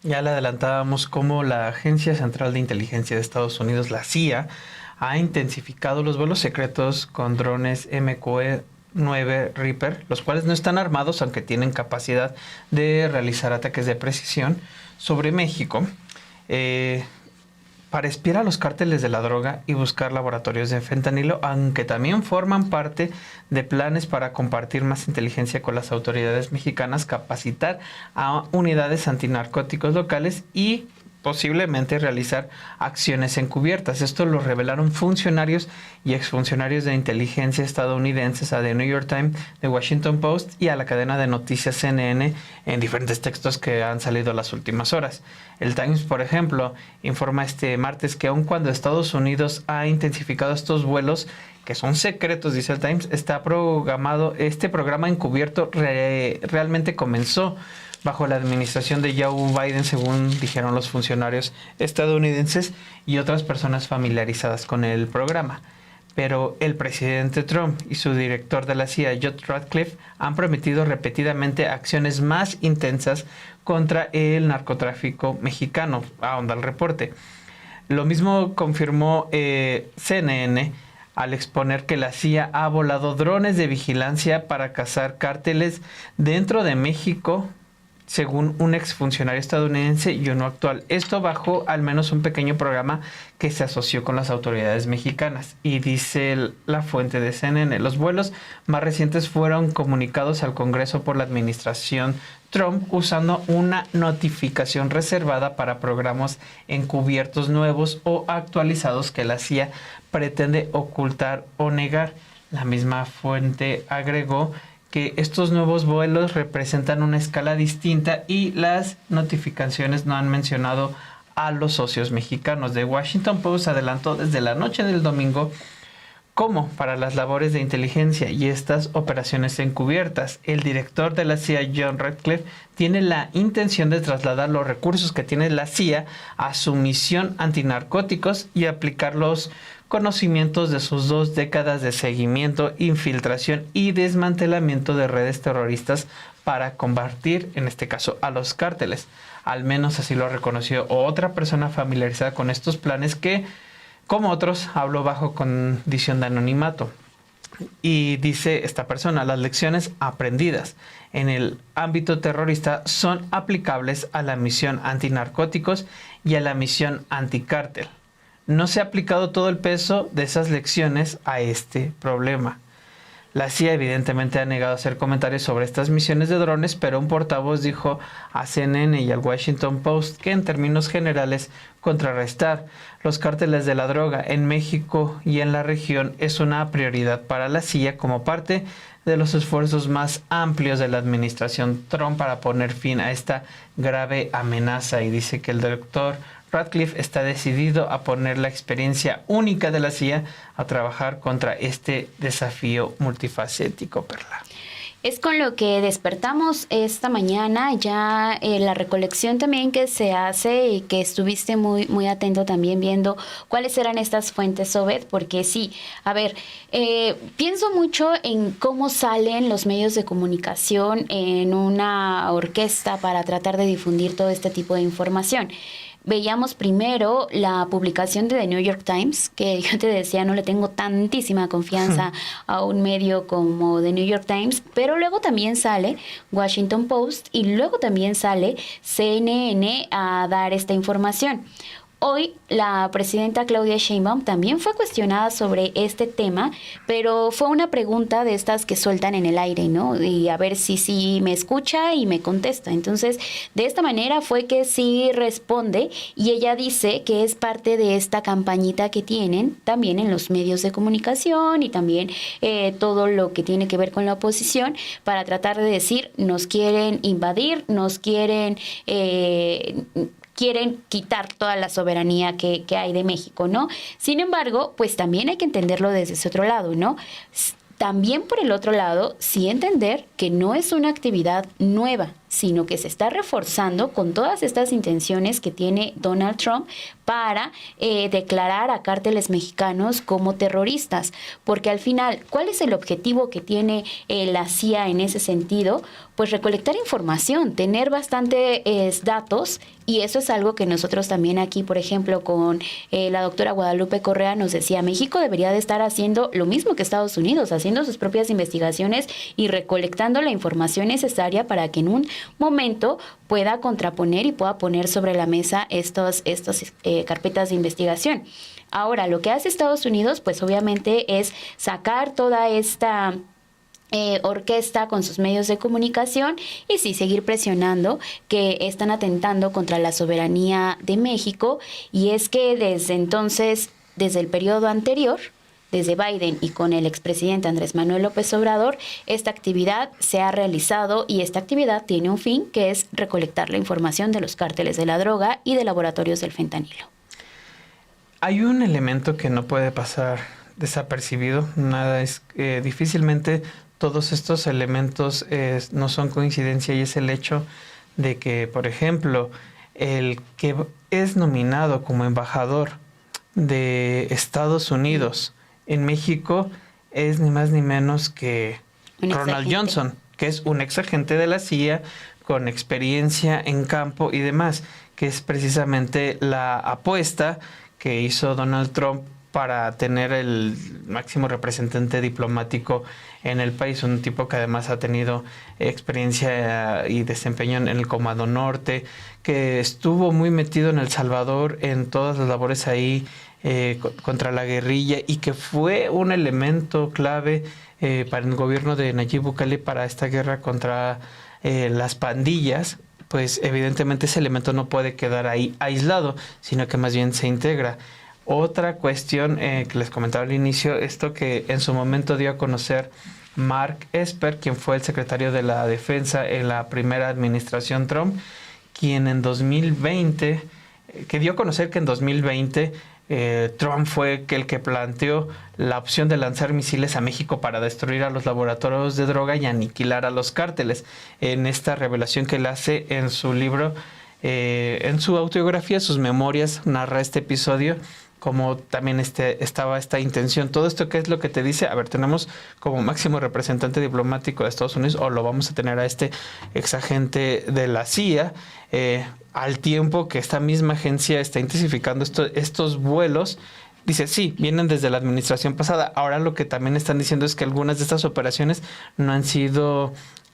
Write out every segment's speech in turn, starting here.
Ya le adelantábamos cómo la Agencia Central de Inteligencia de Estados Unidos, la CIA, ha intensificado los vuelos secretos con drones MQ-9 Reaper, los cuales no están armados, aunque tienen capacidad de realizar ataques de precisión sobre México, para espiar a los cárteles de la droga y buscar laboratorios de fentanilo, aunque también forman parte de planes para compartir más inteligencia con las autoridades mexicanas, capacitar a unidades antinarcóticos locales y posiblemente realizar acciones encubiertas. Esto lo revelaron funcionarios y exfuncionarios de inteligencia estadounidenses a The New York Times, The Washington Post y a la cadena de noticias CNN en diferentes textos que han salido las últimas horas. El Times, por ejemplo, informa este martes que aun cuando Estados Unidos ha intensificado estos vuelos, que son secretos, dice el Times, está programado, este programa encubierto realmente comenzó bajo la administración de Joe Biden, según dijeron los funcionarios estadounidenses y otras personas familiarizadas con el programa. Pero el presidente Trump y su director de la CIA, John Ratcliffe, han prometido repetidamente acciones más intensas contra el narcotráfico mexicano, ahonda el reporte. Lo mismo confirmó CNN al exponer que la CIA ha volado drones de vigilancia para cazar cárteles dentro de México, según un exfuncionario estadounidense y uno actual. Esto bajo al menos un pequeño programa que se asoció con las autoridades mexicanas. Y dice la fuente de CNN, los vuelos más recientes fueron comunicados al Congreso por la administración Trump usando una notificación reservada para programas encubiertos nuevos o actualizados que la CIA pretende ocultar o negar. La misma fuente agregó que estos nuevos vuelos representan una escala distinta y las notificaciones no han mencionado a los socios mexicanos. The Washington Post adelantó desde la noche del domingo cómo para las labores de inteligencia y estas operaciones encubiertas, el director de la CIA, John Ratcliffe, tiene la intención de trasladar los recursos que tiene la CIA a su misión antinarcóticos y aplicar los conocimientos de sus 2 décadas de seguimiento, infiltración y desmantelamiento de redes terroristas para combatir, en este caso, a los cárteles. Al menos así lo reconoció otra persona familiarizada con estos planes que, como otros, habló bajo condición de anonimato. Y dice esta persona, las lecciones aprendidas en el ámbito terrorista son aplicables a la misión antinarcóticos y a la misión anticártel. No se ha aplicado todo el peso de esas lecciones a este problema. La CIA evidentemente ha negado hacer comentarios sobre estas misiones de drones, pero un portavoz dijo a CNN y al Washington Post que en términos generales contrarrestar los cárteles de la droga en México y en la región es una prioridad para la CIA como parte de los esfuerzos más amplios de la administración Trump para poner fin a esta grave amenaza. Y dice que el director Ratcliffe está decidido a poner la experiencia única de la CIA a trabajar contra este desafío multifacético, Perla. Es con lo que despertamos esta mañana, ya la recolección también que se hace y que estuviste muy atento también viendo cuáles eran estas fuentes, Obed, porque sí, a ver, pienso mucho en cómo salen los medios de comunicación en una orquesta para tratar de difundir todo este tipo de información. Veíamos primero la publicación de The New York Times, que yo te decía, no le tengo tantísima confianza a un medio como The New York Times, pero luego también sale Washington Post y luego también sale CNN a dar esta información. Hoy la presidenta Claudia Sheinbaum también fue cuestionada sobre este tema, pero fue una pregunta de estas que sueltan en el aire, ¿no? Y a ver si me escucha y me contesta. Entonces, de esta manera fue que sí responde y ella dice que es parte de esta campañita que tienen también en los medios de comunicación y también todo lo que tiene que ver con la oposición para tratar de decir, nos quieren invadir, nos quieren quitar toda la soberanía que hay de México, ¿no? Sin embargo, pues también hay que entenderlo desde ese otro lado, ¿no? También por el otro lado, sí entender que no es una actividad nueva sino que se está reforzando con todas estas intenciones que tiene Donald Trump para declarar a cárteles mexicanos como terroristas. Porque al final, ¿cuál es el objetivo que tiene la CIA en ese sentido? Pues recolectar información, tener bastantes datos, y eso es algo que nosotros también aquí, por ejemplo, con la doctora Guadalupe Correa nos decía, México debería de estar haciendo lo mismo que Estados Unidos, haciendo sus propias investigaciones y recolectando la información necesaria para que en un momento pueda contraponer y pueda poner sobre la mesa estos carpetas de investigación. Ahora, lo que hace Estados Unidos, pues obviamente es sacar toda esta orquesta con sus medios de comunicación y sí seguir presionando que están atentando contra la soberanía de México, y es que desde entonces, desde el periodo anterior, desde Biden y con el expresidente Andrés Manuel López Obrador, esta actividad se ha realizado, y esta actividad tiene un fin, que es recolectar la información de los cárteles de la droga y de laboratorios del fentanilo. Hay un elemento que no puede pasar desapercibido, difícilmente todos estos elementos no son coincidencia, y es el hecho de que, por ejemplo, el que es nominado como embajador de Estados Unidos en México es ni más ni menos que Ronald Johnson, que es un ex agente de la CIA con experiencia en campo y demás, que es precisamente la apuesta que hizo Donald Trump para tener el máximo representante diplomático en el país, un tipo que además ha tenido experiencia y desempeño en el Comando Norte, que estuvo muy metido en El Salvador en todas las labores ahí contra la guerrilla, y que fue un elemento clave para el gobierno de Nayib Bukele para esta guerra contra las pandillas. Pues evidentemente ese elemento no puede quedar ahí aislado, sino que más bien se integra. Otra cuestión que les comentaba al inicio, esto que en su momento dio a conocer Mark Esper, quien fue el secretario de la Defensa en la primera administración Trump, quien en 2020, que dio a conocer que en 2020 Trump fue el que planteó la opción de lanzar misiles a México para destruir a los laboratorios de droga y aniquilar a los cárteles. En esta revelación que él hace en su libro, en su autobiografía, sus memorias, narra este episodio, como también estaba esta intención. Todo esto, ¿qué es lo que te dice? A ver, tenemos como máximo representante diplomático de Estados Unidos, o lo vamos a tener a este exagente de la CIA, al tiempo que esta misma agencia está intensificando estos vuelos. Dice, sí, vienen desde la administración pasada. Ahora lo que también están diciendo es que algunas de estas operaciones no han sido,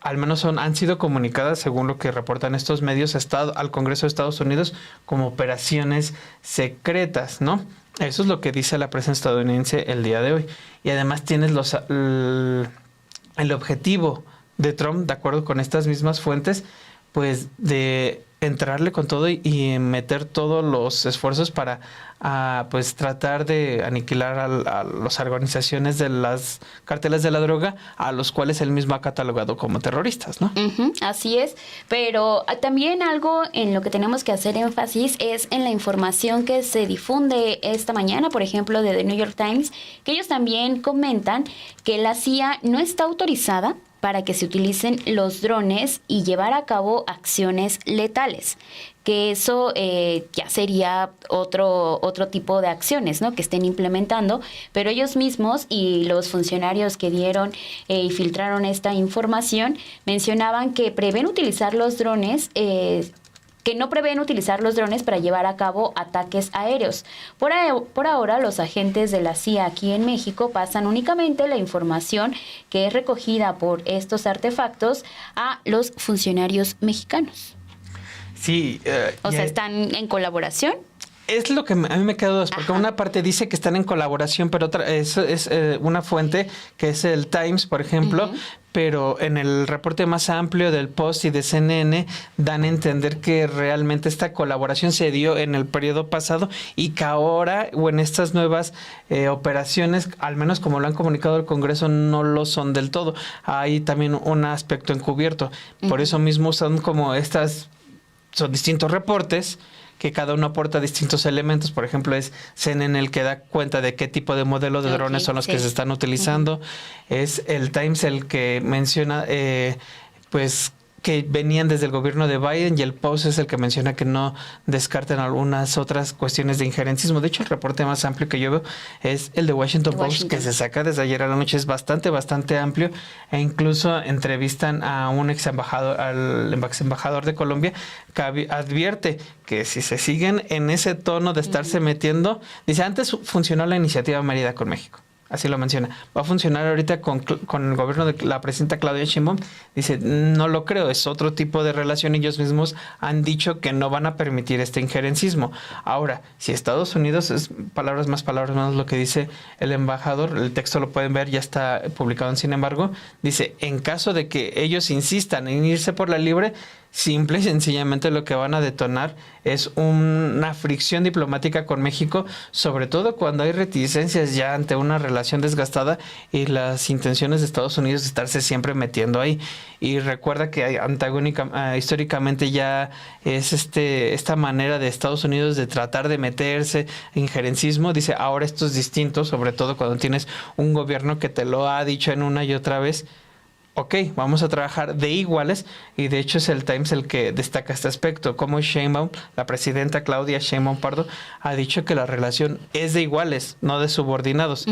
al menos han sido comunicadas, según lo que reportan estos medios, al Congreso de Estados Unidos como operaciones secretas, ¿no? Eso es lo que dice la prensa estadounidense el día de hoy. Y además tienes el objetivo de Trump, de acuerdo con estas mismas fuentes, pues de entrarle con todo y meter todos los esfuerzos para pues tratar de aniquilar a las organizaciones de las cárteles de la droga, a los cuales él mismo ha catalogado como terroristas, ¿no? Así es, pero también algo en lo que tenemos que hacer énfasis es en la información que se difunde esta mañana, por ejemplo, de The New York Times, que ellos también comentan que la CIA no está autorizada para que se utilicen los drones y llevar a cabo acciones letales, que eso ya sería otro tipo de acciones, ¿no?, que estén implementando, pero ellos mismos y los funcionarios que dieron y filtraron esta información mencionaban que prevén utilizar los drones, que no prevén utilizar los drones para llevar a cabo ataques aéreos. Por ahora, los agentes de la CIA aquí en México pasan únicamente la información que es recogida por estos artefactos a los funcionarios mexicanos. Sí. O sea, ¿están en colaboración? Es lo que a mí me queda dudas, porque una parte dice que están en colaboración, pero otra es una fuente que es el Times, por ejemplo, pero en el reporte más amplio del Post y de CNN dan a entender que realmente esta colaboración se dio en el periodo pasado y que ahora, o en estas nuevas operaciones, al menos como lo han comunicado el Congreso, no lo son del todo. Hay también un aspecto encubierto. Por eso mismo son son distintos reportes, que cada uno aporta distintos elementos. Por ejemplo, es CNN el que da cuenta de qué tipo de modelos de drones son los que se están utilizando. Es el Times el que menciona pues que venían desde el gobierno de Biden, y el Post es el que menciona que no descartan algunas otras cuestiones de injerencismo. De hecho, el reporte más amplio que yo veo es el de Washington Post, que se saca desde ayer a la noche. Es bastante amplio, e incluso entrevistan a un ex embajador, al ex embajador de Colombia, que advierte que si se siguen en ese tono de estarse metiendo, dice, antes funcionó la iniciativa Mérida con México. Así lo menciona. Va a funcionar ahorita con el gobierno de la presidenta Claudia Sheinbaum. Dice, no lo creo, es otro tipo de relación. Ellos mismos han dicho que no van a permitir este injerencismo. Ahora, si Estados Unidos, es palabras más lo que dice el embajador, el texto lo pueden ver, ya está publicado en Sin embargo, dice, en caso de que ellos insistan en irse por la libre, simple y sencillamente lo que van a detonar es una fricción diplomática con México, sobre todo cuando hay reticencias ya ante una relación desgastada y las intenciones de Estados Unidos de estarse siempre metiendo ahí. Y recuerda que históricamente ya es esta manera de Estados Unidos de tratar de meterse injerencismo. Dice, ahora esto es distinto, sobre todo cuando tienes un gobierno que te lo ha dicho en una y otra vez. Ok, vamos a trabajar de iguales, y de hecho es el Times el que destaca este aspecto, como Sheinbaum, la presidenta Claudia Sheinbaum Pardo, ha dicho que la relación es de iguales, no de subordinados.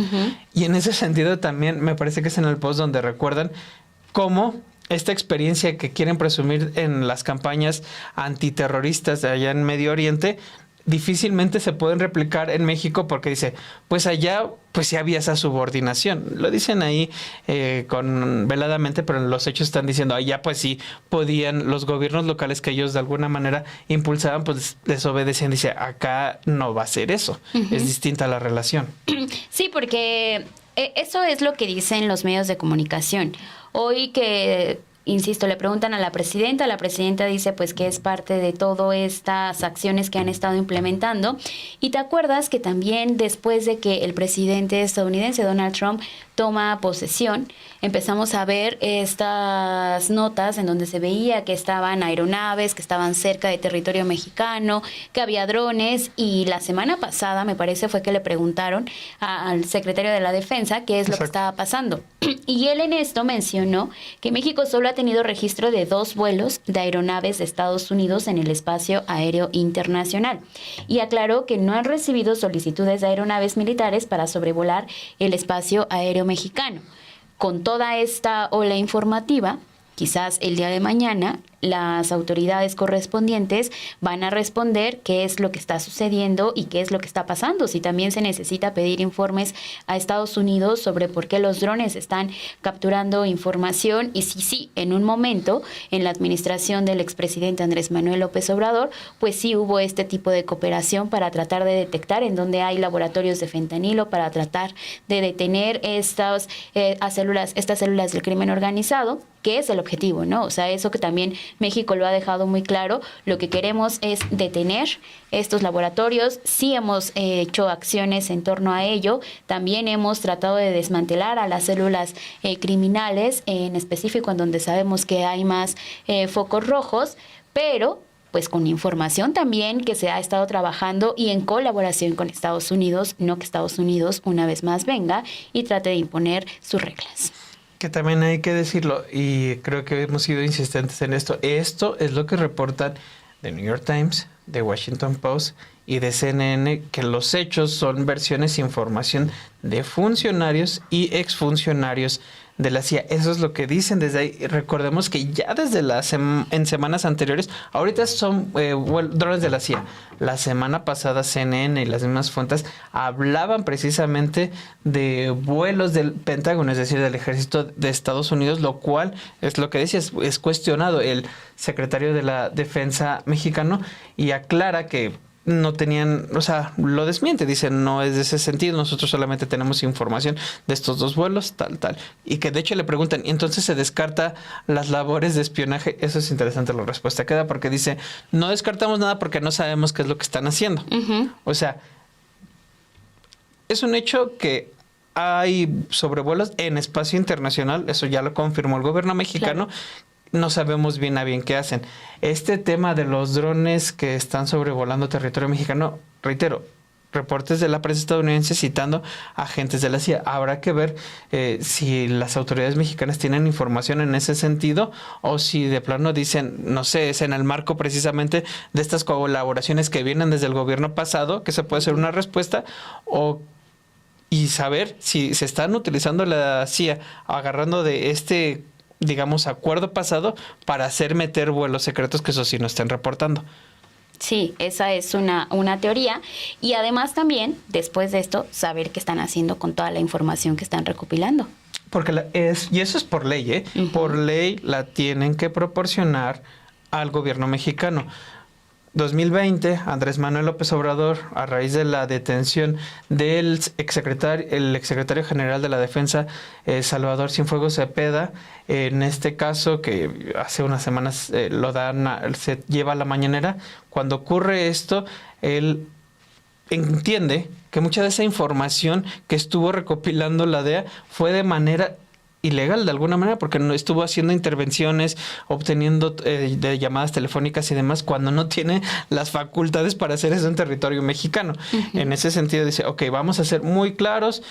Y en ese sentido también me parece que es en el Post donde recuerdan cómo esta experiencia que quieren presumir en las campañas antiterroristas de allá en Medio Oriente difícilmente se pueden replicar en México, porque dice, pues allá pues sí había esa subordinación. Lo dicen ahí veladamente, pero los hechos están diciendo, allá pues sí podían los gobiernos locales que ellos de alguna manera impulsaban, pues desobedecían. Dice, acá no va a ser eso, es distinta la relación. Sí, porque eso es lo que dicen los medios de comunicación. Hoy que, insisto, le preguntan a la presidenta dice pues que es parte de todas estas acciones que han estado implementando. Y te acuerdas que también después de que el presidente estadounidense Donald Trump toma posesión, empezamos a ver estas notas en donde se veía que estaban aeronaves, que estaban cerca de territorio mexicano, que había drones, y la semana pasada, me parece, fue que le preguntaron al secretario de la Defensa qué es lo que estaba pasando. Y él en esto mencionó que México solo ha tenido registro de 2 vuelos de aeronaves de Estados Unidos en el espacio aéreo internacional, y aclaró que no han recibido solicitudes de aeronaves militares para sobrevolar el espacio aéreo mexicano. Con toda esta ola informativa, quizás el día de mañana las autoridades correspondientes van a responder qué es lo que está sucediendo y qué es lo que está pasando. Si también se necesita pedir informes a Estados Unidos sobre por qué los drones están capturando información, y sí, en un momento, en la administración del expresidente Andrés Manuel López Obrador, pues sí hubo este tipo de cooperación para tratar de detectar en dónde hay laboratorios de fentanilo, para tratar de detener estas células del crimen organizado, que es el objetivo, ¿no? O sea, eso que también México lo ha dejado muy claro, lo que queremos es detener estos laboratorios. Sí hemos hecho acciones en torno a ello, también hemos tratado de desmantelar a las células criminales, en específico en donde sabemos que hay más focos rojos, pero pues con información también que se ha estado trabajando y en colaboración con Estados Unidos, no que Estados Unidos una vez más venga y trate de imponer sus reglas. Que también hay que decirlo, y creo que hemos sido insistentes en esto. Esto es lo que reportan de New York Times, de Washington Post y de CNN, que los hechos son versiones e información de funcionarios y exfuncionarios de la CIA. Eso es lo que dicen desde ahí. Recordemos que ya desde en semanas anteriores, ahorita son drones de la CIA. La semana pasada CNN y las mismas fuentes hablaban precisamente de vuelos del Pentágono, es decir, del ejército de Estados Unidos, lo cual es lo que decía, es cuestionado el secretario de la Defensa mexicano, y aclara que no tenían, o sea, lo desmiente, dicen, no es de ese sentido, nosotros solamente tenemos información de estos 2 vuelos, tal, y que de hecho le preguntan, ¿y entonces se descarta las labores de espionaje? Eso es interesante la respuesta que da, porque dice, no descartamos nada porque no sabemos qué es lo que están haciendo. O sea, es un hecho que hay sobrevuelos en espacio internacional, eso ya lo confirmó el gobierno mexicano. Claro. No sabemos bien a bien qué hacen. Este tema de los drones que están sobrevolando territorio mexicano, reitero, reportes de la prensa estadounidense citando agentes de la CIA. Habrá que ver si las autoridades mexicanas tienen información en ese sentido o si de plano dicen, no sé, es en el marco precisamente de estas colaboraciones que vienen desde el gobierno pasado, que se puede hacer una respuesta, y saber si se están utilizando la CIA agarrando de este, digamos, acuerdo pasado para hacer meter vuelos secretos que eso sí no estén reportando. Sí, esa es una teoría. Y además también, después de esto, saber qué están haciendo con toda la información que están recopilando. Porque y eso es por ley, ¿eh? Uh-huh. Por ley la tienen que proporcionar al gobierno mexicano. 2020, Andrés Manuel López Obrador, a raíz de la detención del exsecretario general de la Defensa, Salvador Cienfuegos Cepeda, en este caso que hace unas semanas se lleva a la mañanera, cuando ocurre esto, él entiende que mucha de esa información que estuvo recopilando la DEA fue de manera ilegal de alguna manera, porque no estuvo haciendo intervenciones, obteniendo de llamadas telefónicas y demás, cuando no tiene las facultades para hacer eso en territorio mexicano. Uh-huh. En ese sentido dice, ok, vamos a ser muy claros,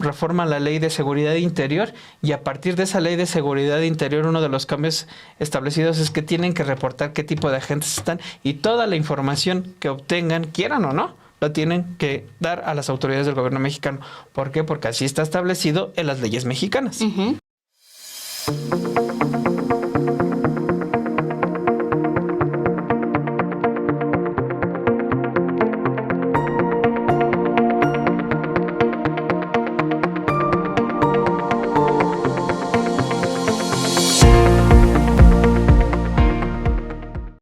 reforma la ley de seguridad interior, y a partir de esa ley de seguridad interior, uno de los cambios establecidos es que tienen que reportar qué tipo de agentes están, y toda la información que obtengan, quieran o no, lo tienen que dar a las autoridades del gobierno mexicano. ¿Por qué? Porque así está establecido en las leyes mexicanas. Uh-huh.